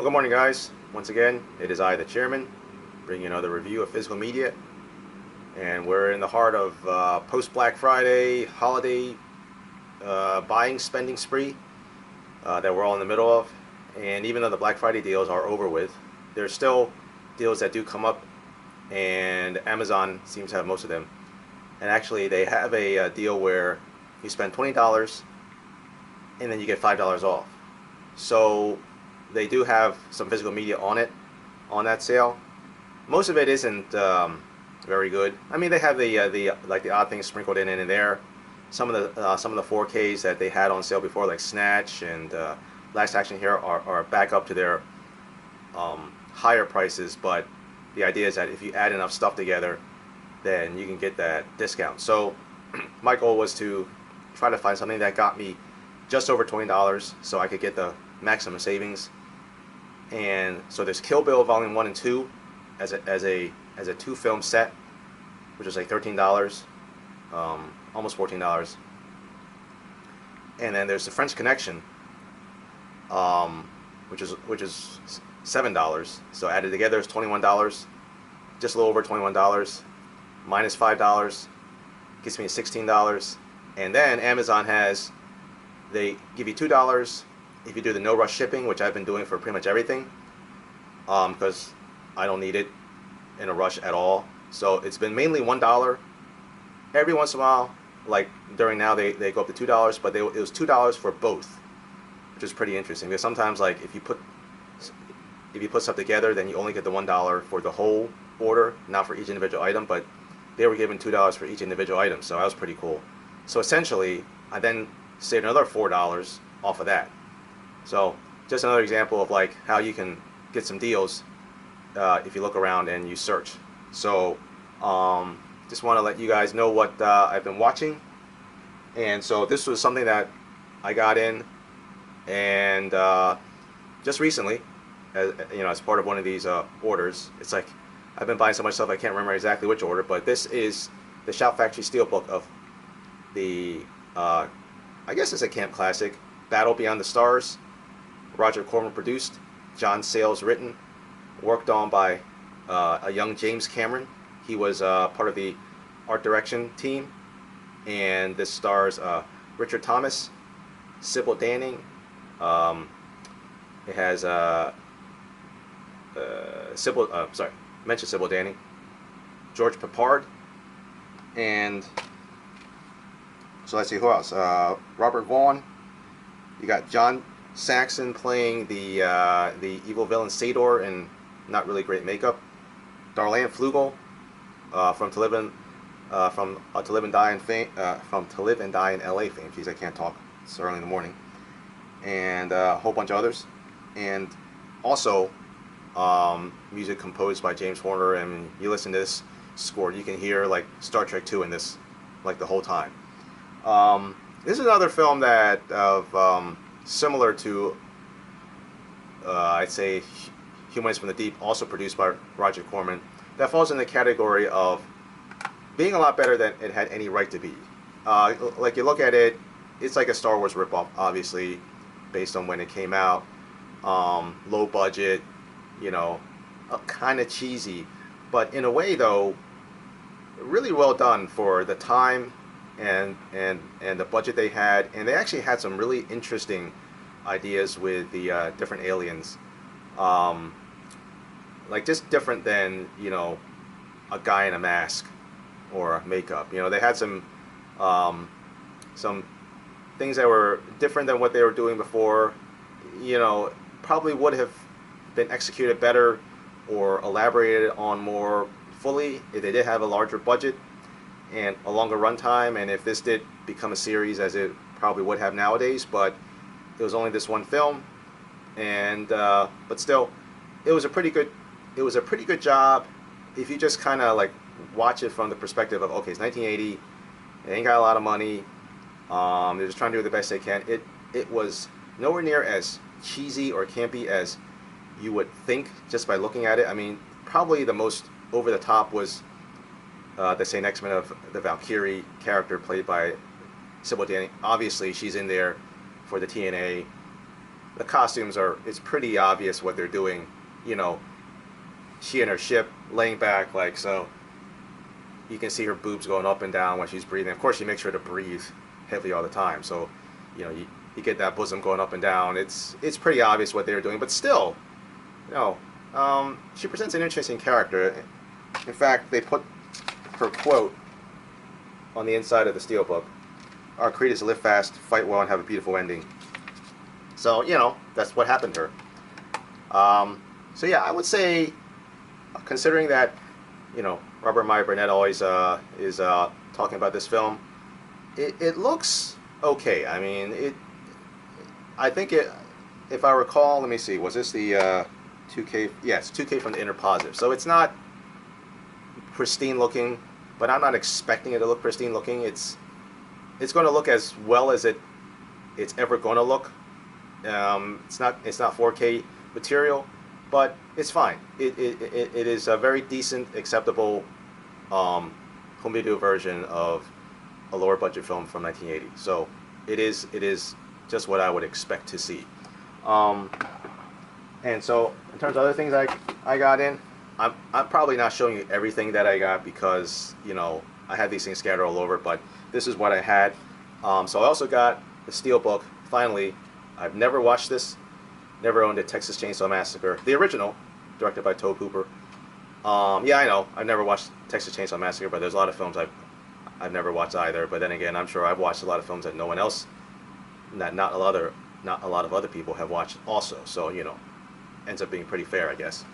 Well, good morning, guys. Once again, it is I, the chairman, bringing you another review of physical media. And we're in the heart of post-Black Friday holiday buying, spending spree that we're all in the middle of. And even though the Black Friday deals are over with, there's still deals that do come up, and Amazon seems to have most of them. And actually, they have a deal where you spend $20 and then you get $5 off. So they do have some physical media on it, on that sale. Most of it isn't very good. I mean, they have the odd things sprinkled in and there. Some of the 4Ks that they had on sale before, like Snatch and Last Action Hero, are back up to their higher prices. But the idea is that if you add enough stuff together, then you can get that discount. So my goal was to try to find something that got me just over $20, so I could get the maximum savings. And so there's Kill Bill Volume 1 and 2 as a 2-film set, which is like $13, almost $14. And then there's The French Connection, which is $7. So added together is $21, just a little over $21. Minus $5 gets me $16. And then Amazon they give you $2 if you do the no rush shipping, which I've been doing for pretty much everything, because I don't need it in a rush at all. So it's been mainly $1. Every once in a while, like during now, they go up to $2, but it was $2 for both, which is pretty interesting. Because sometimes, like if you put stuff together, then you only get the $1 for the whole order, not for each individual item. But they were giving $2 for each individual item, so that was pretty cool. So essentially, I then saved another $4 off of that. So just another example of like how you can get some deals if you look around and you search. So just want to let you guys know what I've been watching. And so this was something that I got in, and just recently, as part of one of these orders. It's like I've been buying so much stuff I can't remember exactly which order, but this is the Shout Factory Steelbook of the I guess it's a camp classic, Battle Beyond the Stars. Roger Corman produced, John Sayles written, worked on by a young James Cameron. He was part of the art direction team, and this stars Richard Thomas, Sybil Danning. It has mentioned Sybil Danning, George Peppard, and so let's see who else. Robert Vaughn. You got John Saxon playing the evil villain Sador in not really great makeup. Darlene Flugel from To Live and Die in fame, from To Live and Die in L.A. fame. Jeez, I can't talk. It's early in the morning. And a whole bunch of others. And also music composed by James Horner. And you listen to this score, you can hear like Star Trek 2 in this, like the whole time. This is another film that similar to I'd say Humans from the Deep, also produced by Roger Corman, that falls in the category of being a lot better than it had any right to be. Like you look at it, it's like a Star Wars ripoff, obviously, based on when it came out. Low budget, kind of cheesy, but in a way though, really well done for the time and the budget they had. And they actually had some really interesting ideas with the different aliens, like just different than a guy in a mask or makeup. They had some things that were different than what they were doing before. Probably would have been executed better or elaborated on more fully if they did have a larger budget and a longer runtime, and if this did become a series, as it probably would have nowadays. But it was only this one film, and but still, it was a pretty good job if you just kind of like watch it from the perspective of, okay, it's 1980, they ain't got a lot of money, they're just trying to do the best they can. It was nowhere near as cheesy or campy as you would think just by looking at it. I mean, probably the most over the top was the St. X-Men of the Valkyrie character played by Sybil Danning. Obviously, she's in there for the TNA the costumes are, it's pretty obvious what they're doing. You know, she in her ship laying back like so. You can see her boobs going up and down when she's breathing. Of course, she makes sure to breathe heavily all the time. So, you know, you get that bosom going up and down. It's pretty obvious what they're doing, but still, you know, she presents an interesting character. In fact, they put her quote on the inside of the steelbook. Our creed is to live fast, fight well, and have a beautiful ending. So, you know, that's what happened to her. So yeah, I would say, considering that, you know, Robert Meyer Burnett always is talking about this film, it looks okay. I mean, I think it, if I recall, let me see, was this the 2K? Yes, 2K from the Inner Positive. So it's not pristine looking, but I'm not expecting it to look pristine looking. It's going to look as well as it's ever going to look. It's not 4K material, but it's fine. It is a very decent, acceptable home video version of a lower budget film from 1980. So it is just what I would expect to see. And so in terms of other things I got in, I'm probably not showing you everything that I got because, you know, I had these things scattered all over, but this is what I had. So I also got the Steelbook. Finally, I've never watched this, never owned it. Texas Chainsaw Massacre, the original, directed by Tobe Hooper. Yeah, I know, I've never watched Texas Chainsaw Massacre, but there's a lot of films I've never watched either. But then again, I'm sure I've watched a lot of films that no one else, not a lot of other people have watched also. So, you know, ends up being pretty fair, I guess.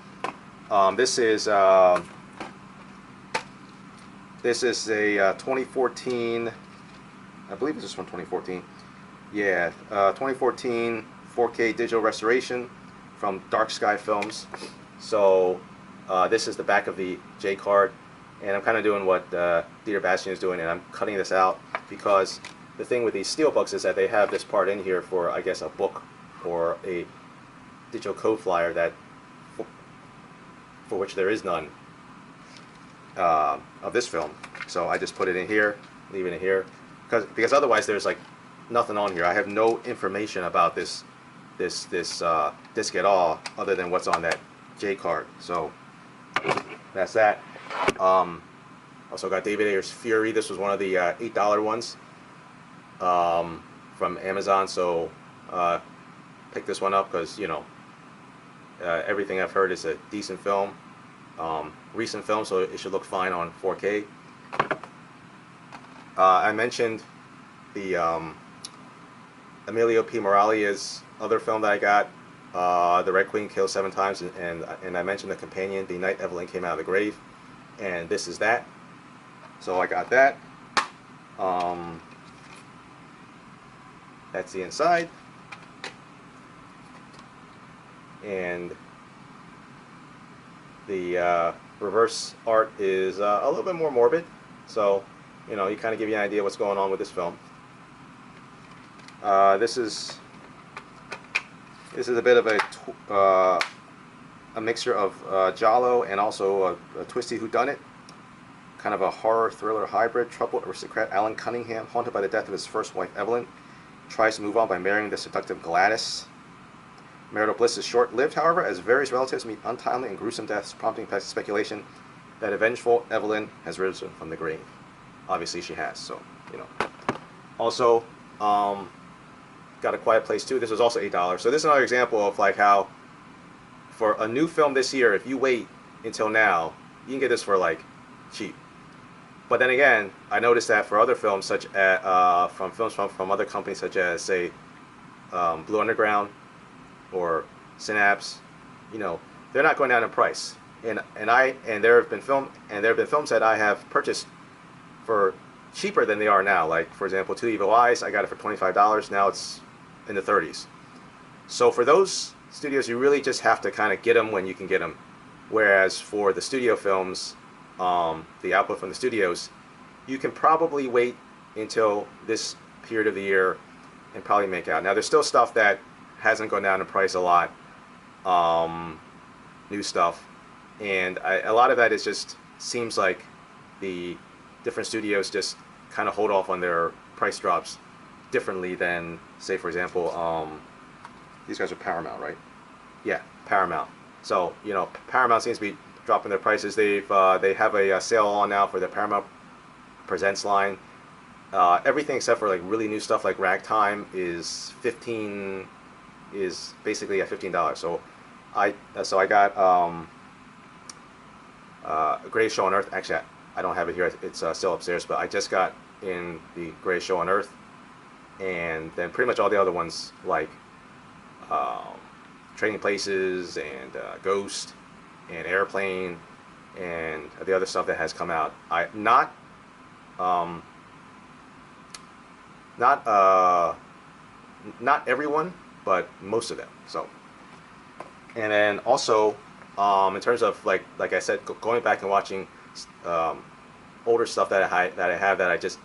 This is a 2014. I believe this is from 2014. Yeah, 2014 4K digital restoration from Dark Sky Films. So this is the back of the J card, and I'm kind of doing what Dieter Bastian is doing, and I'm cutting this out because the thing with these steelbooks is that they have this part in here for, I guess, a book or a digital code flyer that for which there is none of this film. So I just put it in here, leave it in here, because otherwise there's like nothing on here. I have no information about this disc at all other than what's on that J card. So that's that. Also got David Ayer's Fury. This was one of the $8 ones from Amazon. So pick this one up because, you know, everything I've heard is a decent film, recent film, so it should look fine on 4K. I mentioned the Emilio P. Moralia's other film that I got, The Red Queen Kills 7 Times, and I mentioned The Companion, The Night Evelyn Came Out of the Grave, and this is that. So I got that. That's the inside. And the reverse art is a little bit more morbid, so, you know, you kind of give you an idea what's going on with this film. This is a bit of a mixture of Giallo and also a twisty whodunit, kind of a horror thriller hybrid. Troubled aristocrat Alan Cunningham, haunted by the death of his first wife Evelyn, tries to move on by marrying the seductive Gladys. Marital bliss is short-lived, however, as various relatives meet untimely and gruesome deaths, prompting speculation that a vengeful Evelyn has risen from the grave. Obviously, she has, so, you know. Also, got A Quiet Place 2. This was also $8. So this is another example of like how, for a new film this year, if you wait until now, you can get this for like cheap. But then again, I noticed that for other films, such as from other companies, such as say Blue Underground or Synapse, you know, they're not going down in price. And there have been films that I have purchased for cheaper than they are now. Like, for example, Two Evil Eyes, I got it for $25. Now it's in the 30s. So for those studios, you really just have to kind of get them when you can get them. Whereas for the studio films, the output from the studios, you can probably wait until this period of the year and probably make out. Now, there's still stuff that hasn't gone down in price a lot, new stuff, and a lot of that is just seems like the different studios just kind of hold off on their price drops differently than, say, for example, these guys are Paramount, right? Yeah, Paramount. So Paramount seems to be dropping their prices. They have a sale on now for the Paramount Presents line. Everything except for like really new stuff like Ragtime is basically at $15. So I got Greatest Show on Earth. Actually, I don't have it here. It's still upstairs, but I just got in the Greatest Show on Earth, and then pretty much all the other ones like Trading Places and Ghost and Airplane and the other stuff that has come out. Not everyone, but most of them. So, and then also in terms of like I said, going back and watching older stuff that I just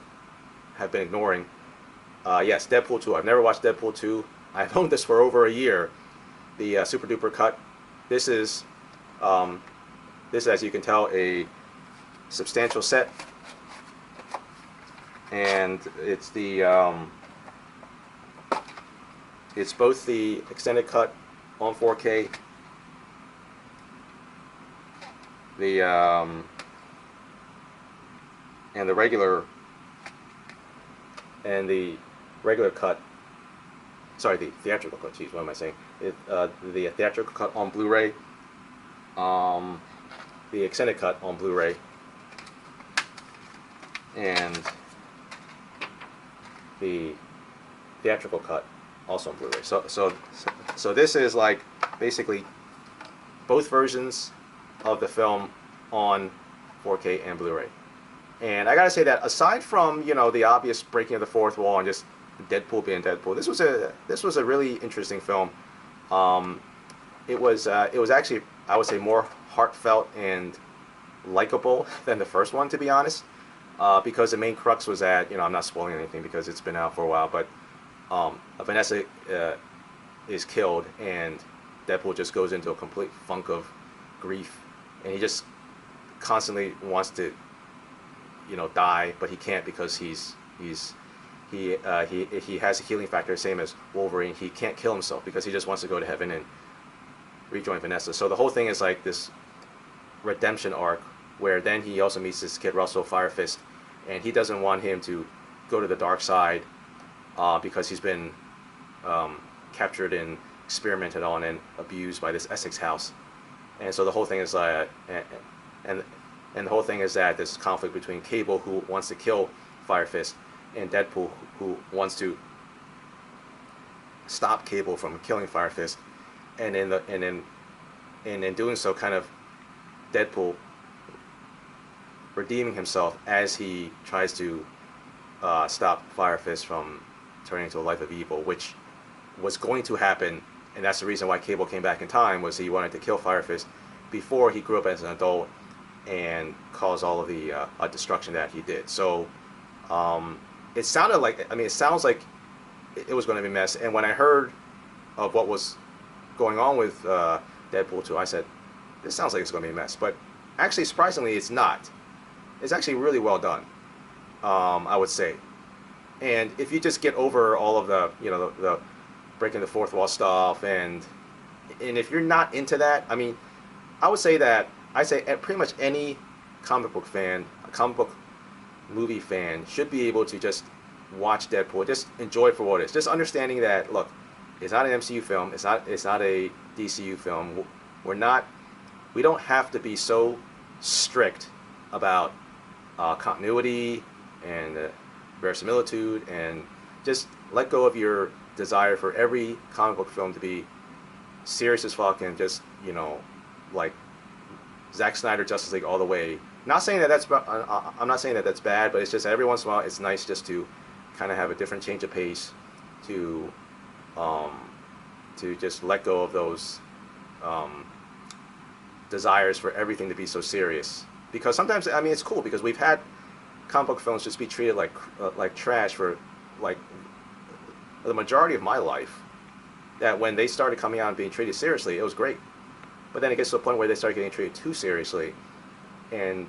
have been ignoring. Yes, Deadpool 2. I've never watched Deadpool 2. I've owned this for over a year. The Super Duper cut. This is, as you can tell, a substantial set, and it's it's both the extended cut on 4K, and the regular cut. Sorry, the theatrical cut. Jeez, what am I saying? The theatrical cut on Blu-ray, the extended cut on Blu-ray, and the theatrical cut also on Blu-ray. So this is like basically both versions of the film on 4K and Blu-ray. And I gotta say that aside from the obvious breaking of the fourth wall and just Deadpool being Deadpool, this was a really interesting film. It was actually, I would say, more heartfelt and likable than the first one, to be honest. Because the main crux was that I'm not spoiling anything because it's been out for a while, but Vanessa is killed and Deadpool just goes into a complete funk of grief, and he just constantly wants to die, but he can't because he has a healing factor, same as Wolverine. He can't kill himself because he just wants to go to heaven and rejoin Vanessa. So the whole thing is like this redemption arc where then he also meets this kid Russell Fire Fist, and he doesn't want him to go to the dark side because he's been captured and experimented on and abused by this Essex house. And so the whole thing is and the whole thing is that this conflict between Cable, who wants to kill Fire Fist, and Deadpool, who wants to stop Cable from killing Fire Fist, and in doing so, kind of Deadpool redeeming himself as he tries to stop Fire Fist from turning into a life of evil, which was going to happen, and that's the reason why Cable came back in time, was he wanted to kill Fire Fist before he grew up as an adult and caused all of the destruction that he did. So it sounded like, it sounds like it was going to be a mess. And when I heard of what was going on with Deadpool 2, I said, this sounds like it's going to be a mess. But actually, surprisingly, it's not. It's actually really well done, I would say. And if you just get over all of the, the breaking the fourth wall stuff, and if you're not into that, I would say that, pretty much any comic book fan, a comic book movie fan, should be able to just watch Deadpool, just enjoy it for what it is. Just understanding that, look, it's not an MCU film, it's not a DCU film. We don't have to be so strict about continuity and verisimilitude, and just let go of your desire for every comic book film to be serious as fuck and just, like Zack Snyder Justice League all the way. Not saying that I'm not saying that that's bad, but it's just every once in a while it's nice just to kind of have a different change of pace, to just let go of those desires for everything to be so serious. Because sometimes, it's cool because we've had comic book films just be treated like trash for like the majority of my life. That when they started coming out and being treated seriously, it was great. But then it gets to a point where they start getting treated too seriously and,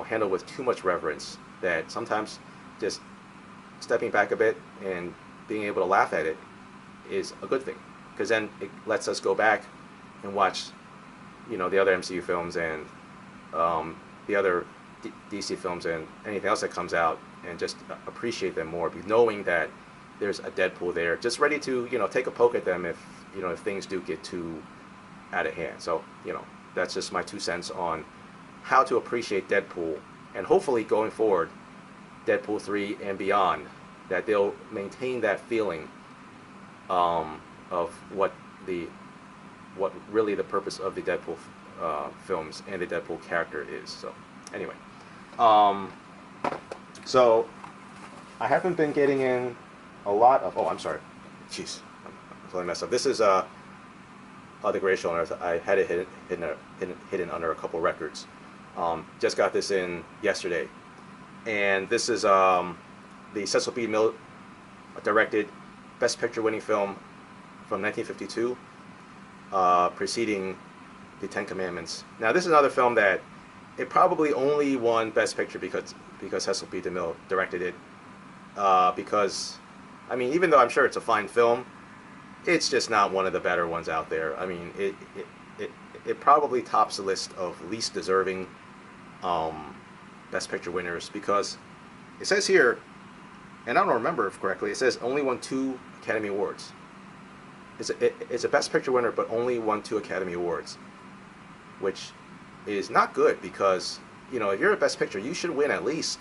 handled with too much reverence, that sometimes just stepping back a bit and being able to laugh at it is a good thing. because then it lets us go back and watch, the other MCU films and the other DC films and anything else that comes out, and just appreciate them more, knowing that there's a Deadpool there, just ready to take a poke at them if if things do get too out of hand. So that's just my 2 cents on how to appreciate Deadpool, and hopefully going forward, Deadpool 3 and beyond, that they'll maintain that feeling of what really the purpose of the Deadpool films and the Deadpool character is. So anyway, so I haven't been getting in a lot of. Oh, I'm sorry. Jeez, I'm totally messed up. This is The Greatest Show on Earth. I had it hidden under a couple records. Just got this in yesterday, and this is the Cecil B. DeMille directed Best Picture winning film from 1952, preceding the Ten Commandments. Now, this is another film that it probably only won Best Picture because Cecil B. DeMille directed it. Because, I mean, even though I'm sure it's a fine film, it's just not one of the better ones out there. I mean, it probably tops the list of least deserving Best Picture winners, because it says here, and I don't remember if correctly, it says only won 2 Academy Awards. It's a Best Picture winner, but only won 2 Academy Awards, which is not good, because if you're a Best Picture, you should win at least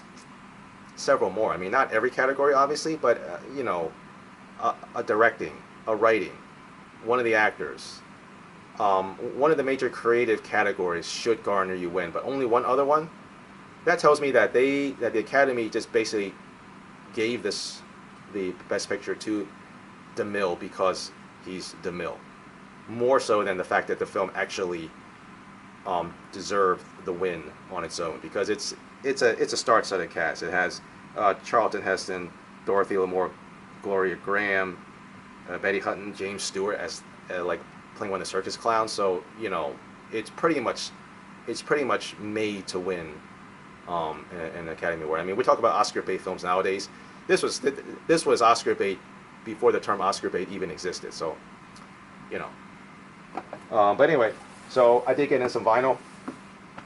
several more. I mean, not every category, obviously, but a directing, a writing, one of the actors, one of the major creative categories should garner you win, but only one other one. That tells me that the Academy just basically gave the Best Picture to DeMille because he's DeMille, more so than the fact that the film actually deserved the win on its own, because it's a star-studded cast. It has Charlton Heston, Dorothy Lamour, Gloria Graham, Betty Hutton, James Stewart as like playing one of the circus clowns. So it's pretty much made to win an Academy Award. I mean, we talk about Oscar bait films nowadays. This was Oscar bait before the term Oscar bait even existed. So but anyway, so I did get in some vinyl.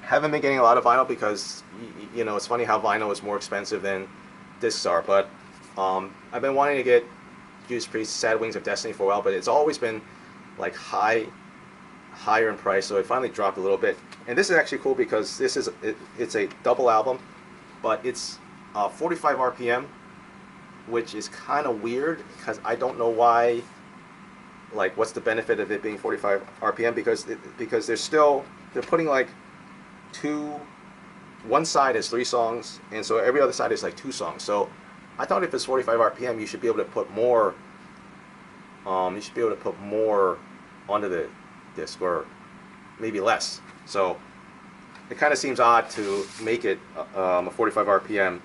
Haven't been getting a lot of vinyl because it's funny how vinyl is more expensive than discs are. But I've been wanting to get Judas Priest's Sad Wings of Destiny for a while, but it's always been like higher in price, so it finally dropped a little bit. And this is actually cool because it's a double album, but it's 45 RPM, which is kind of weird because I don't know why. Like, what's the benefit of it being 45 RPM? Because they're putting like one side is 3 songs, and so every other side is like 2 songs. So I thought if it's 45 RPM, you should be able to put more. You should be able to put more onto the disc, or maybe less. So it kind of seems odd to make it a 45 RPM,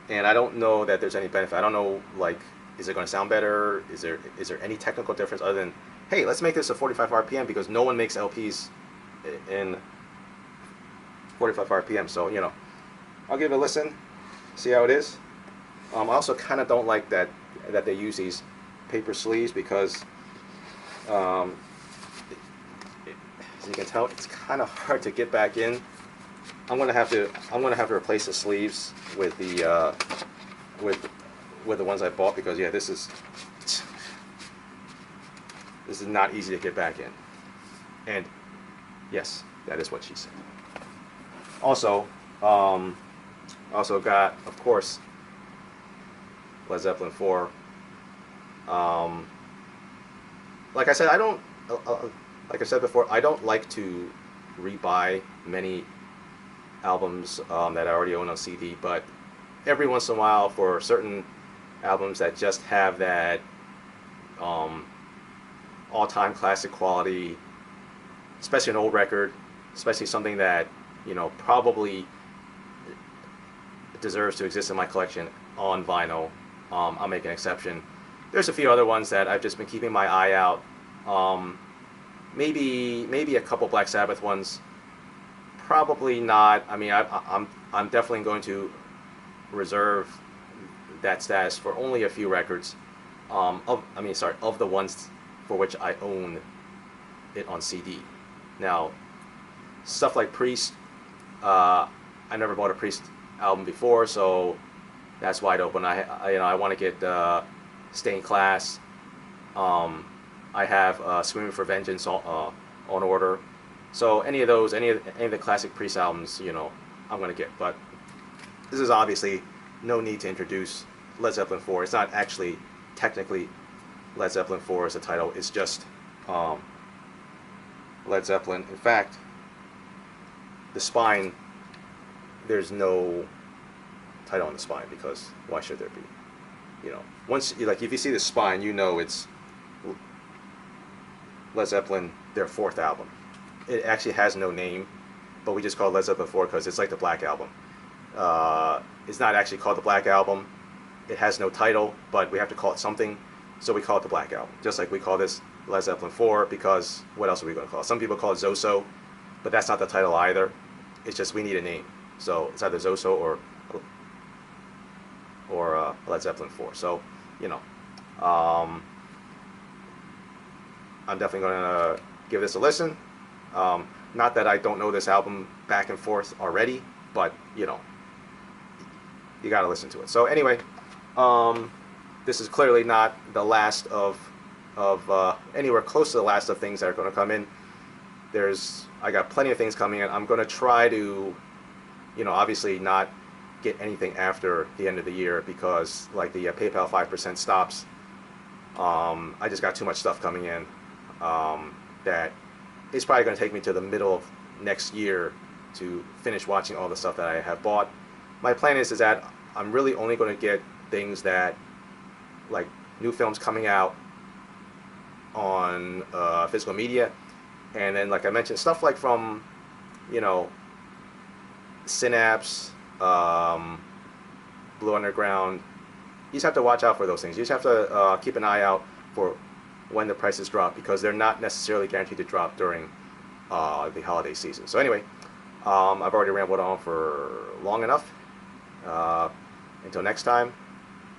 and I don't know that there's any benefit. I don't know, like, is it going to sound better? Is there any technical difference other than, hey, let's make this a 45 RPM, because no one makes LPs in 45 RPM. So I'll give it a listen, see how it is. I also kind of don't like that they use these paper sleeves, because as you can tell, it's kind of hard to get back in. I'm gonna have to replace the sleeves with the with the ones I bought, because this is not easy to get back in. And yes, that is what she said. Also got, of course, Led Zeppelin 4. Like I said, like I said before, I don't like to rebuy many albums that I already own on CD, but every once in a while, for certain albums that just have that all-time classic quality, especially an old record, especially something that probably deserves to exist in my collection on vinyl, I'll make an exception. There's a few other ones that I've just been keeping my eye out. Maybe a couple Black Sabbath ones. Probably not. I mean, I'm definitely going to reserve that status for only a few records. Of the ones for which I own it on CD. Now, stuff like Priest, I never bought a Priest album before, so that's wide open. I want to get Stained Class. I have Swimming for Vengeance on order. So any of those, any of the classic Priest albums, you know, I'm gonna get. But this is obviously no need to introduce Led Zeppelin 4. It's not actually technically Led Zeppelin 4 as a title. It's just Led Zeppelin. In fact, the spine, there's no title on the spine, because why should there be? You know, once like if you see the spine, you know it's Led Zeppelin, their 4th album. It actually has no name, but we just call it Led Zeppelin 4 because it's like the Black Album. It's not actually called the Black Album. It has no title, but we have to call it something, so we call it the Black Album. Just like we call this Led Zeppelin 4, because what else are we going to call it? Some people call it Zoso, but that's not the title either. It's just we need a name. So it's either Zoso or Led Zeppelin 4. So, you know, I'm definitely going to give this a listen. Not that I don't know this album back and forth already, but, you know, you got to listen to it. So anyway, this is clearly not the last of anywhere close to the last of things that are going to come in. I got plenty of things coming in. I'm going to try to, you know, obviously not get anything after the end of the year, because like the PayPal 5% stops. I just got too much stuff coming in that it's probably going to take me to the middle of next year to finish watching all the stuff that I have bought. My plan is that I'm really only going to get things that, like new films coming out on physical media, and then like I mentioned, stuff like from, you know, Synapse, Blue Underground. You just have to watch out for those things. You just have to keep an eye out for when the prices drop, because they're not necessarily guaranteed to drop during the holiday season. So anyway, I've already rambled on for long enough. Until next time,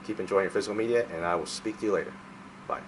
keep enjoying your physical media, and I will speak to you later. Bye.